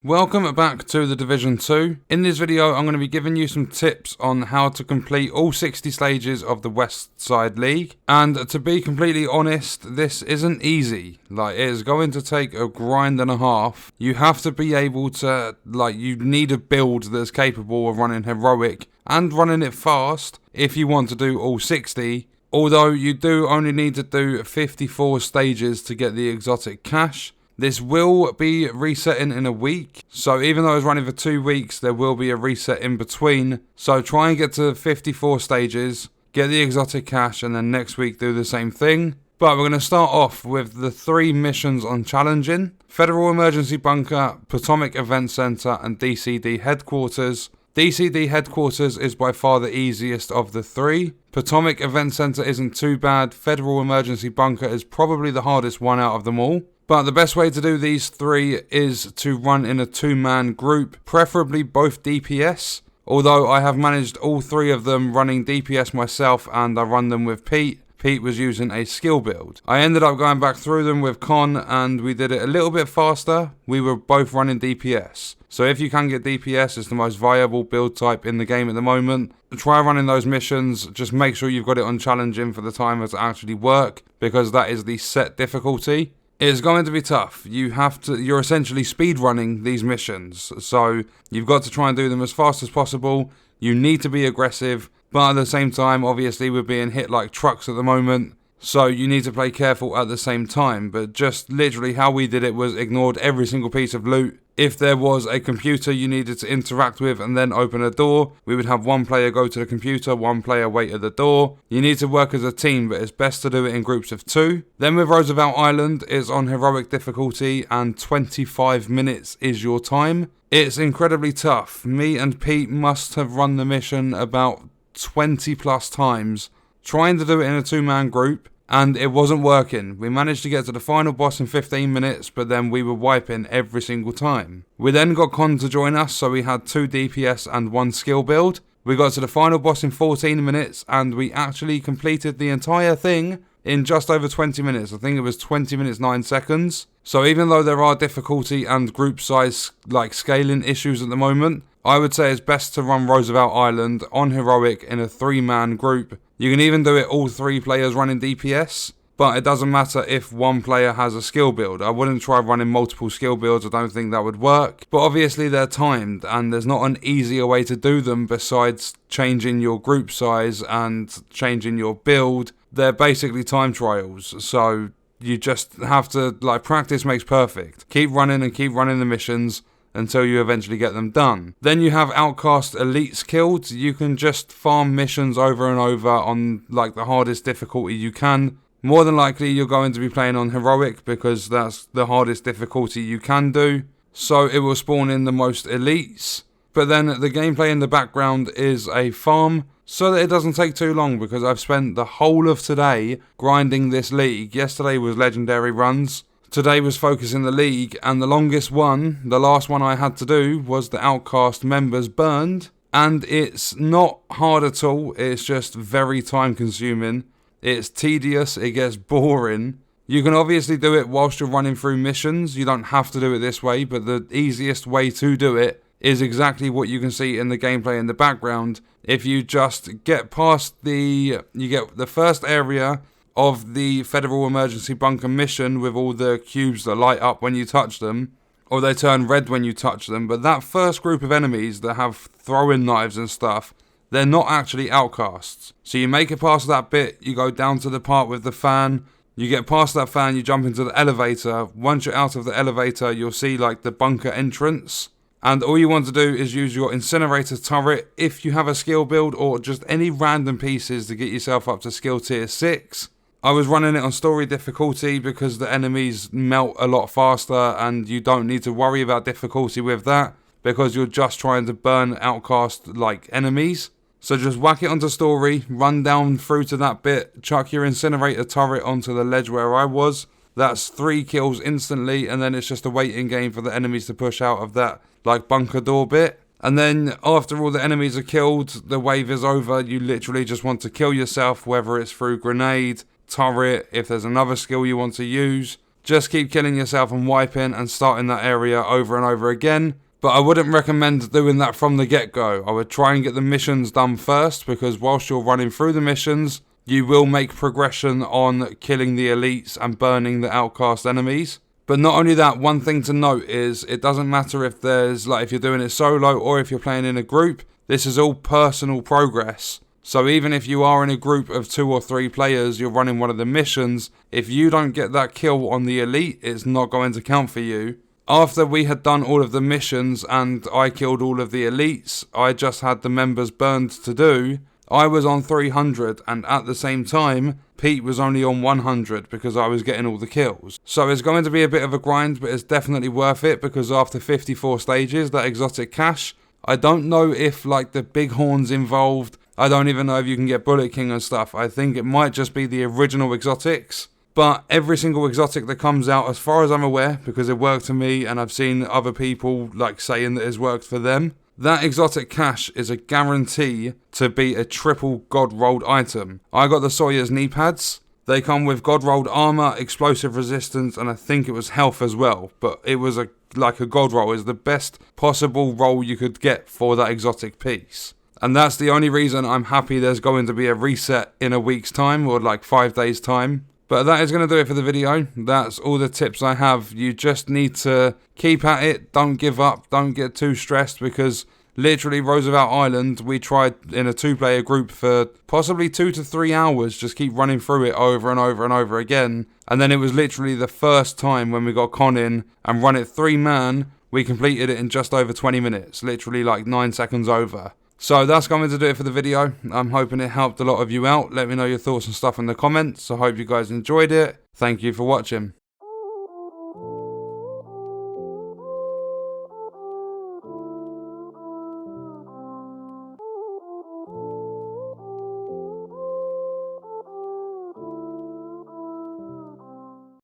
Welcome back to the Division 2. In this video I'm going to be giving you some tips on how to complete all 60 stages of the Westside League. And to be completely honest, this isn't easy. It is going to take a grind and a half. You have to be able to, you need a build that's capable of running heroic and running it fast if you want to do all 60. Although you do only need to do 54 stages to get the exotic cash. This will be resetting in a week, so even though it's running for 2 weeks, there will be a reset in between. So try and get to 54 stages, get the exotic cash, and then next week do the same thing. But we're going to start off with the 3 missions on challenging: Federal Emergency Bunker, Potomac Event Center, and DCD Headquarters. DCD Headquarters is by far the easiest of the 3. Potomac Event Center isn't too bad. Federal Emergency Bunker is probably the hardest one out of them all. But the best way to do these 3 is to run in a 2-man group, preferably both DPS. Although I have managed all 3 of them running DPS myself, and I run them with Pete. Pete was using a skill build. I ended up going back through them with Con, and we did it a little bit faster. We were both running DPS. So if you can get DPS, it's the most viable build type in the game at the moment. Try running those missions. Just make sure you've got it on challenging for the timer to actually work, because that is the set difficulty. It's going to be tough. You're essentially speedrunning these missions, so you've got to try and do them as fast as possible. You need to be aggressive, but at the same time, obviously we're being hit like trucks at the moment, so you need to play careful at the same time. But just literally how we did it was ignored every single piece of loot. If there was a computer you needed to interact with and then open a door, we would have one player go to the computer, one player wait at the door. You need to work as a team, but it's best to do it in groups of 2. Then with Roosevelt Island, it's on heroic difficulty and 25 minutes is your time. It's incredibly tough. Me and Pete must have run the mission about 20 plus times, trying to do it in a 2-man group. And it wasn't working. We managed to get to the final boss in 15 minutes, but then we were wiping every single time. We then got Con to join us, so we had 2 DPS and 1 skill build. We got to the final boss in 14 minutes, and we actually completed the entire thing in just over 20 minutes. I think it was 20 minutes 9 seconds. So even though there are difficulty and group size scaling issues at the moment, I would say it's best to run Roosevelt Island on heroic in a 3-man group. You can even do it all 3 players running DPS, but it doesn't matter if one player has a skill build. I wouldn't try running multiple skill builds, I don't think that would work. But obviously they're timed, and there's not an easier way to do them besides changing your group size and changing your build. They're basically time trials, so you just have to, practice makes perfect. Keep running and keep running the missions until you eventually get them done. Then you have Outcast Elites killed. You can just farm missions over and over on the hardest difficulty you can. More than likely you're going to be playing on heroic because that's the hardest difficulty you can do. So it will spawn in the most elites. But then the gameplay in the background is a farm, so that it doesn't take too long, because I've spent the whole of today grinding this league. Yesterday was legendary runs. Today was focusing the league, and the longest one, the last one I had to do, was the Outcast members burned. And it's not hard at all, it's just very time consuming. It's tedious, it gets boring. You can obviously do it whilst you're running through missions. You don't have to do it this way, but the easiest way to do it is exactly what you can see in the gameplay in the background. If you just get past you get the first area of the Federal Emergency Bunker mission with all the cubes that light up when you touch them, or they turn red when you touch them, but that first group of enemies that have throwing knives and stuff, they're not actually outcasts. So you make it past that bit, you go down to the part with the fan, you get past that fan, you jump into the elevator. Once you're out of the elevator, you'll see the bunker entrance, and all you want to do is use your incinerator turret if you have a skill build, or just any random pieces to get yourself up to skill tier 6. I was running it on story difficulty because the enemies melt a lot faster, and you don't need to worry about difficulty with that because you're just trying to burn outcast enemies. So just whack it onto story, run down through to that bit, chuck your incinerator turret onto the ledge where I was. That's 3 kills instantly, and then it's just a waiting game for the enemies to push out of that bunker door bit. And then after all the enemies are killed, the wave is over. You literally just want to kill yourself, whether it's through grenade, turret, if there's another skill you want to use. just keep killing yourself and wiping and starting that area over and over again. But I wouldn't recommend doing that from the get-go. I would try and get the missions done first, because whilst you're running through the missions, you will make progression on killing the elites and burning the outcast enemies. But not only that, one thing to note is it doesn't matter if if you're doing it solo or if you're playing in a group. This is all personal progress. So even if you are in a group of 2 or 3 players, you're running one of the missions, if you don't get that kill on the elite, it's not going to count for you. After we had done all of the missions and I killed all of the elites, I just had the members burned to do. I was on 300, and at the same time, Pete was only on 100 because I was getting all the kills. So it's going to be a bit of a grind, but it's definitely worth it, because after 54 stages, that exotic cache, I don't know if the bighorn's involved. I don't even know if you can get Bullet King and stuff. I think it might just be the original exotics. But every single exotic that comes out, as far as I'm aware, because it worked for me and I've seen other people saying that it's worked for them, that exotic cache is a guarantee to be a triple god rolled item. I got the Sawyer's knee pads. They come with god rolled armor, explosive resistance, and I think it was health as well. But it was a god roll. It's the best possible roll you could get for that exotic piece. And that's the only reason I'm happy there's going to be a reset in a week's time, or 5 days time. But that is going to do it for the video. That's all the tips I have. You just need to keep at it. Don't give up. Don't get too stressed, because literally Roosevelt Island, we tried in a 2-player group for possibly 2 to 3 hours. Just keep running through it over and over and over again. And then it was literally the first time when we got Con in and run it 3-man, we completed it in just over 20 minutes. Literally 9 seconds over. So that's going to do it for the video. I'm hoping it helped a lot of you out. Let me know your thoughts and stuff in the comments. I hope you guys enjoyed it. Thank you for watching.